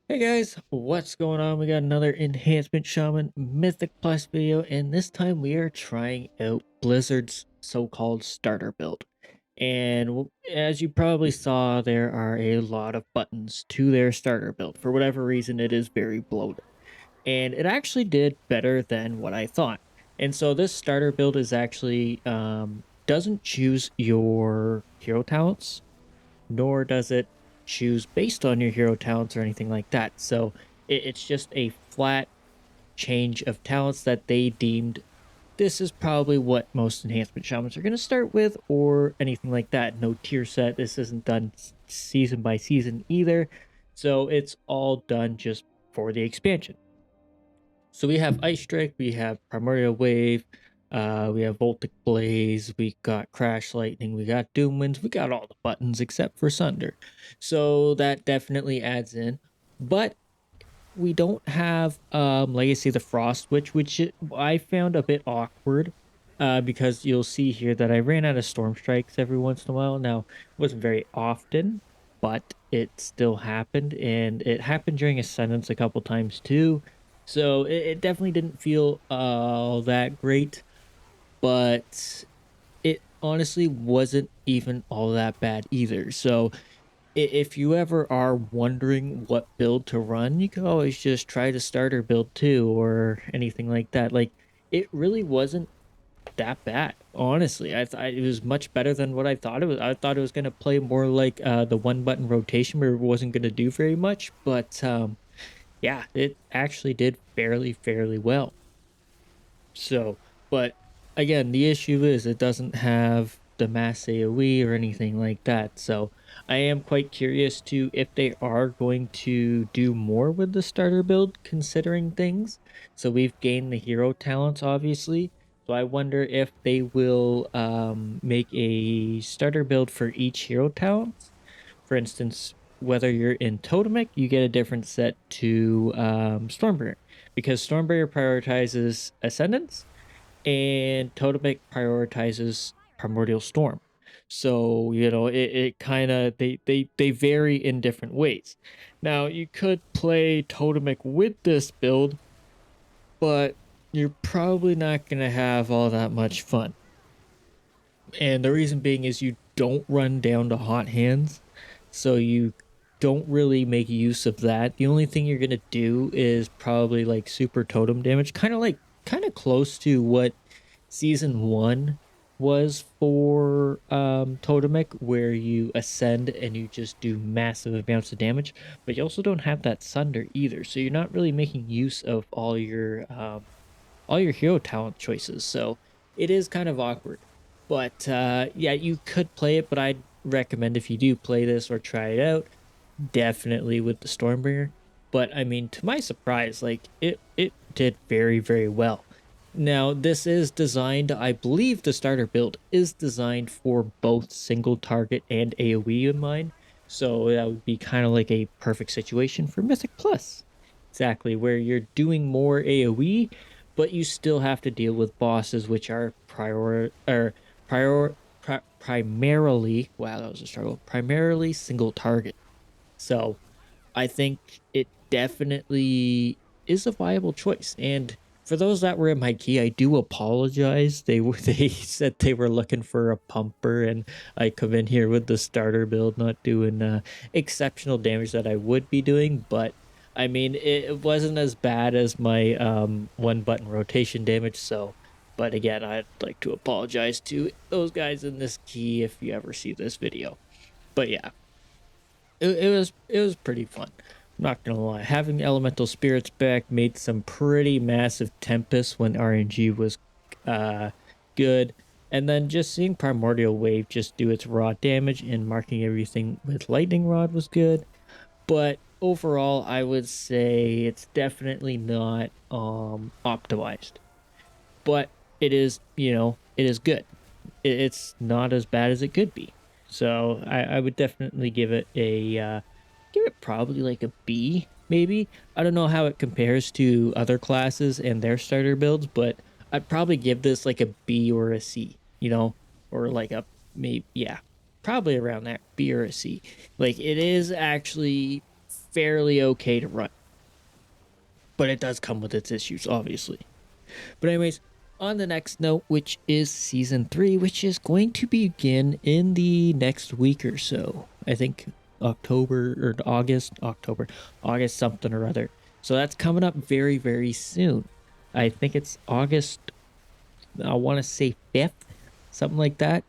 Hey guys, what's going on? We got another Enhancement Shaman Mythic Plus video, and this time we are trying out Blizzard's so-called starter build. And as you probably saw, there are a lot of buttons to their starter build. For whatever reason, it is very bloated. And it actually did better than what I thought. And so this starter build is actually doesn't choose your hero talents, nor does it choose based on your hero talents or anything like that. So it's just a flat change of talents that they deemed this is probably what most enhancement shamans are going to start with, or anything like that. No tier set. This isn't done season by season either. So it's all done just for the expansion. So we have Ice Strike, we have Primordial Wave, we have Voltic Blaze, we got Crash Lightning, we got Doom Winds, we got all the buttons except for Sunder. So that definitely adds in. But we don't have Legacy of the Frost Witch, which I found a bit awkward. Because you'll see here that I ran out of Storm Strikes every once in a while. Now, it wasn't very often, but it still happened, and it happened during Ascendance a couple times too. So it definitely didn't feel all that great, but it honestly wasn't even all that bad either. So if you ever are wondering what build to run, you can always just try the starter build too, or anything like that. Like, it really wasn't that bad, honestly. I thought it was much better than what I thought it was. I thought it was going to play more like the one button rotation where it wasn't going to do very much, but yeah, it actually did fairly well. So, but again, the issue is it doesn't have the mass AoE or anything like that. So, I am quite curious to if they are going to do more with the starter build, considering things. So, we've gained the hero talents, obviously. So, I wonder if they will make a starter build for each hero talent. For instance, whether you're in Totemic, you get a different set to Stormbringer, because Stormbringer prioritizes Ascendance and Totemic prioritizes Primordial Storm. So, it kind of they vary in different ways. Now, you could play Totemic with this build, but you're probably not going to have all that much fun. And the reason being is you don't run down to hot hands, so you don't really make use of that. The only thing you're gonna do is probably like super totem damage, kind of close to what season one was for Totemic, where you ascend and you just do massive amounts of damage, but you also don't have that Sunder either. So you're not really making use of all your hero talent choices. So it is kind of awkward. But yeah, you could play it, but I'd recommend if you do play this or try it out, definitely with the Stormbringer. But I mean, to my surprise, like it did very well. Now, this is designed, I believe the starter build is designed for both single target and AoE in mind. So that would be kind of like a perfect situation for Mythic Plus. Exactly, where you're doing more AoE, but you still have to deal with bosses which are primarily, wow, that was a struggle, primarily single target. So I think it definitely is a viable choice. And for those that were in my key, I do apologize. They said they were looking for a pumper, and I come in here with the starter build, not doing exceptional damage that I would be doing. But I mean, it wasn't as bad as my one button rotation damage. So, but again, I'd like to apologize to those guys in this key if you ever see this video. But yeah, it was pretty fun. I'm not gonna lie. Having elemental spirits back made some pretty massive tempests when RNG was uh good. And then just seeing Primordial Wave just do its raw damage and marking everything with Lightning Rod was good. But overall, I would say it's definitely not optimized. But it is, it is good. It's not as bad as it could be. So I would definitely give it probably like a B, maybe. I don't know how it compares to other classes and their starter builds, but I'd probably give this like a B or a C, or like a maybe, yeah, probably around there, B or a C. Like, it is actually fairly okay to run, but it does come with its issues, obviously. But anyways, on the next note, which is season 3, which is going to begin in the next week or so. I think October or August something or other. So that's coming up very, very soon. I think it's August, I want to say 5th, something like that,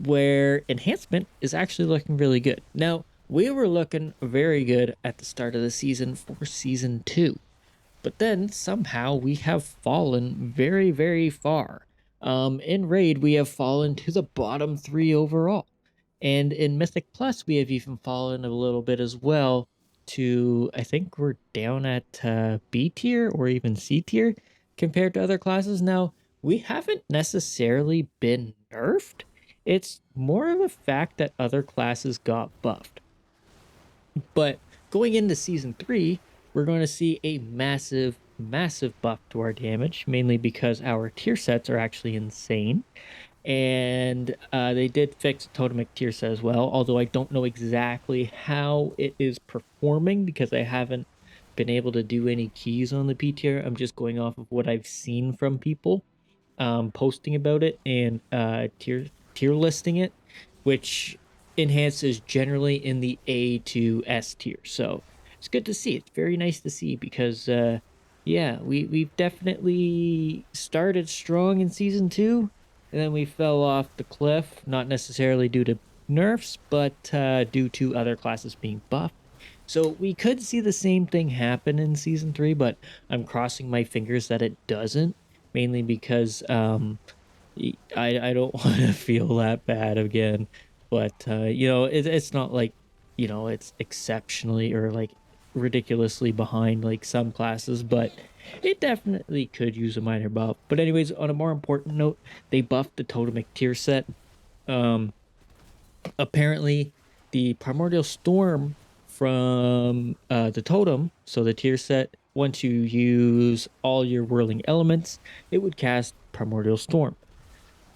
where enhancement is actually looking really good. Now, we were looking very good at the start of the season for season 2, but then somehow we have fallen very, very far. In Raid, we have fallen to the bottom 3 overall. And in Mythic Plus, we have even fallen a little bit as well to, I think we're down at B tier or even C tier compared to other classes. Now, we haven't necessarily been nerfed. It's more of a fact that other classes got buffed. But going into season 3, we're going to see a massive, massive buff to our damage, mainly because our tier sets are actually insane. And they did fix Totemic tier set as well, although I don't know exactly how it is performing because I haven't been able to do any keys on the P tier. I'm just going off of what I've seen from people posting about it and tier listing it, which enhances generally in the A to S tier. So it's good to see. It's very nice to see because yeah, we've definitely started strong in season 2, and then we fell off the cliff, not necessarily due to nerfs, but due to other classes being buffed. So we could see the same thing happen in season 3, but I'm crossing my fingers that it doesn't, mainly because I don't want to feel that bad again. But it's not like it's exceptionally or like ridiculously behind like some classes, but it definitely could use a minor buff. But anyways, on a more important note, they buffed the Totemic tier set. Um, Apparently the Primordial Storm from the totem, so the tier set, once you use all your whirling elements, it would cast Primordial Storm.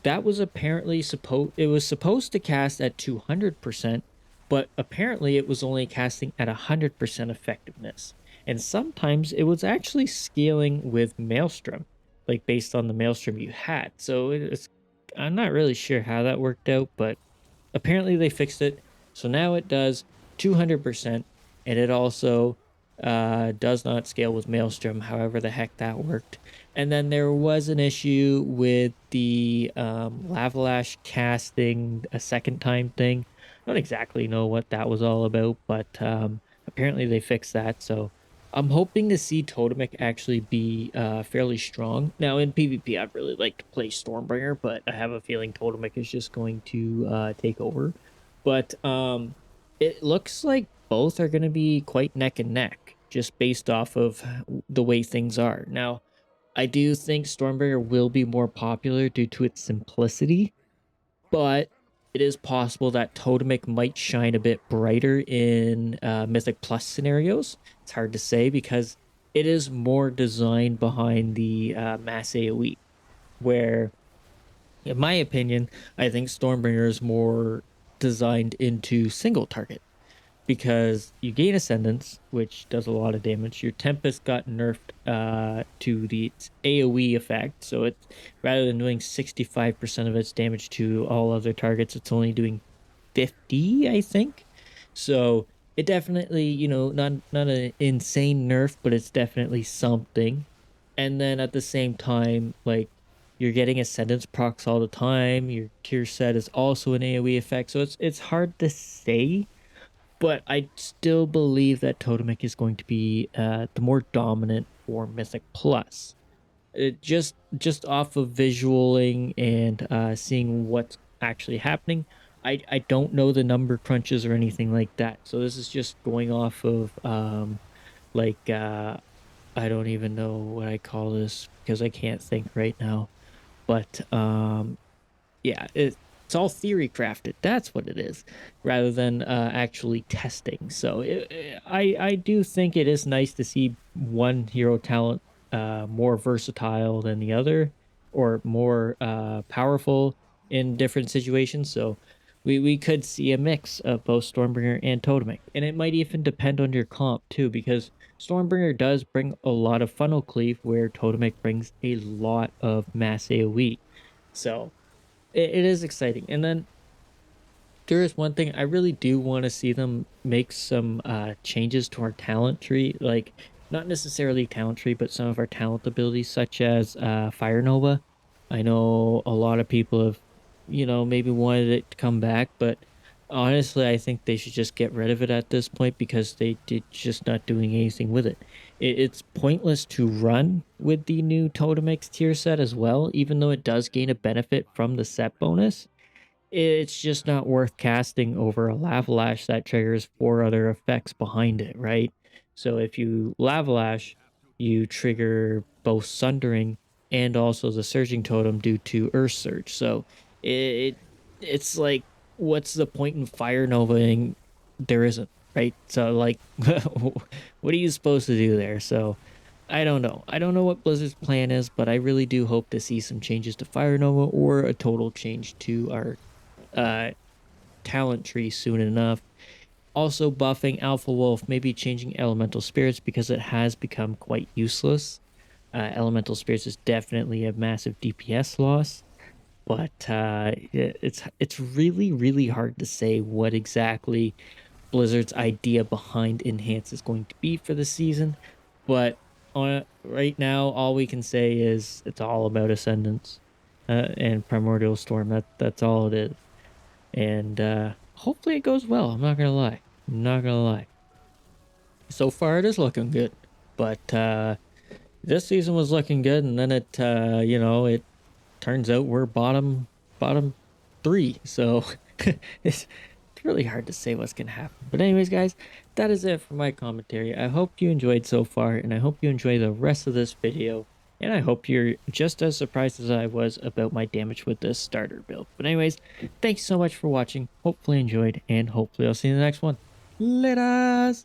That was apparently supposed to cast at 200%, but apparently it was only casting at 100% effectiveness. And sometimes it was actually scaling with Maelstrom, like based on the Maelstrom you had. So I'm not really sure how that worked out, but apparently they fixed it. So now it does 200%, and it also does not scale with Maelstrom, however the heck that worked. And then there was an issue with the Lavalash casting a second time thing. I don't exactly know what that was all about, but apparently they fixed that. So I'm hoping to see Totemic actually be fairly strong. Now in PvP, I'd really like to play Stormbringer, but I have a feeling Totemic is just going to take over. But it looks like both are going to be quite neck and neck, just based off of the way things are. Now, I do think Stormbringer will be more popular due to its simplicity, but it is possible that Totemic might shine a bit brighter in Mythic Plus scenarios. It's hard to say because it is more designed behind the mass AoE, where, in my opinion, I think Stormbringer is more designed into single target because you gain Ascendance, which does a lot of damage. Your Tempest got nerfed to the AoE effect, so it's rather than doing 65% of its damage to all other targets, it's only doing 50, I think. So it definitely, not an insane nerf, but it's definitely something. And then at the same time, like you're getting Ascendance procs all the time. Your tier set is also an AoE effect, so it's hard to say, but I still believe that Totemic is going to be the more dominant for Mythic Plus. Just off of visualing and seeing what's actually happening, I don't know the number crunches or anything like that. So this is just going off of like I don't even know what I call this because I can't think right now. But yeah, it's all theory crafted. That's what it is, rather than actually testing. So I do think it is nice to see one hero talent more versatile than the other, or more powerful in different situations. So we could see a mix of both Stormbringer and Totemic, and it might even depend on your comp too, because Stormbringer does bring a lot of funnel cleave, where Totemic brings a lot of mass AoE. So it is exciting. And then there is one thing I really do want to see them make some changes to our talent tree, like not necessarily talent tree, but some of our talent abilities, such as Fire Nova. I know a lot of people have, maybe wanted it to come back, but honestly, I think they should just get rid of it at this point, because they did just not doing anything with it. It's pointless to run with the new Totemix tier set as well, even though it does gain a benefit from the set bonus. It's just not worth casting over a Lavalash that triggers 4 other effects behind it, right? So if you Lavalash, you trigger both Sundering and also the Surging Totem due to Earth Surge. So it it's like, what's the point in Fire Novaing? There isn't, right? So like, what are you supposed to do there? So I don't know. I don't know what Blizzard's plan is, but I really do hope to see some changes to Fire Nova, or a total change to our uh, talent tree soon enough. Also, buffing Alpha Wolf, maybe changing Elemental Spirits, because it has become quite useless. Elemental Spirits is definitely a massive DPS loss, but it's really hard to say what exactly Blizzard's idea behind Enhance is going to be for the season. But right now, all we can say is it's all about Ascendance and Primordial Storm. That's all it is. And hopefully it goes well. I'm not gonna lie. I'm not gonna lie. So far it is looking good. But this season was looking good, and then it turns out we're bottom 3. So it's really hard to say what's gonna happen. But anyways, guys, that is it for my commentary. I hope you enjoyed so far, and I hope you enjoy the rest of this video. And I hope you're just as surprised as I was about my damage with this starter build. But anyways, thanks so much for watching. Hopefully you enjoyed, and hopefully I'll see you in the next one. Laters!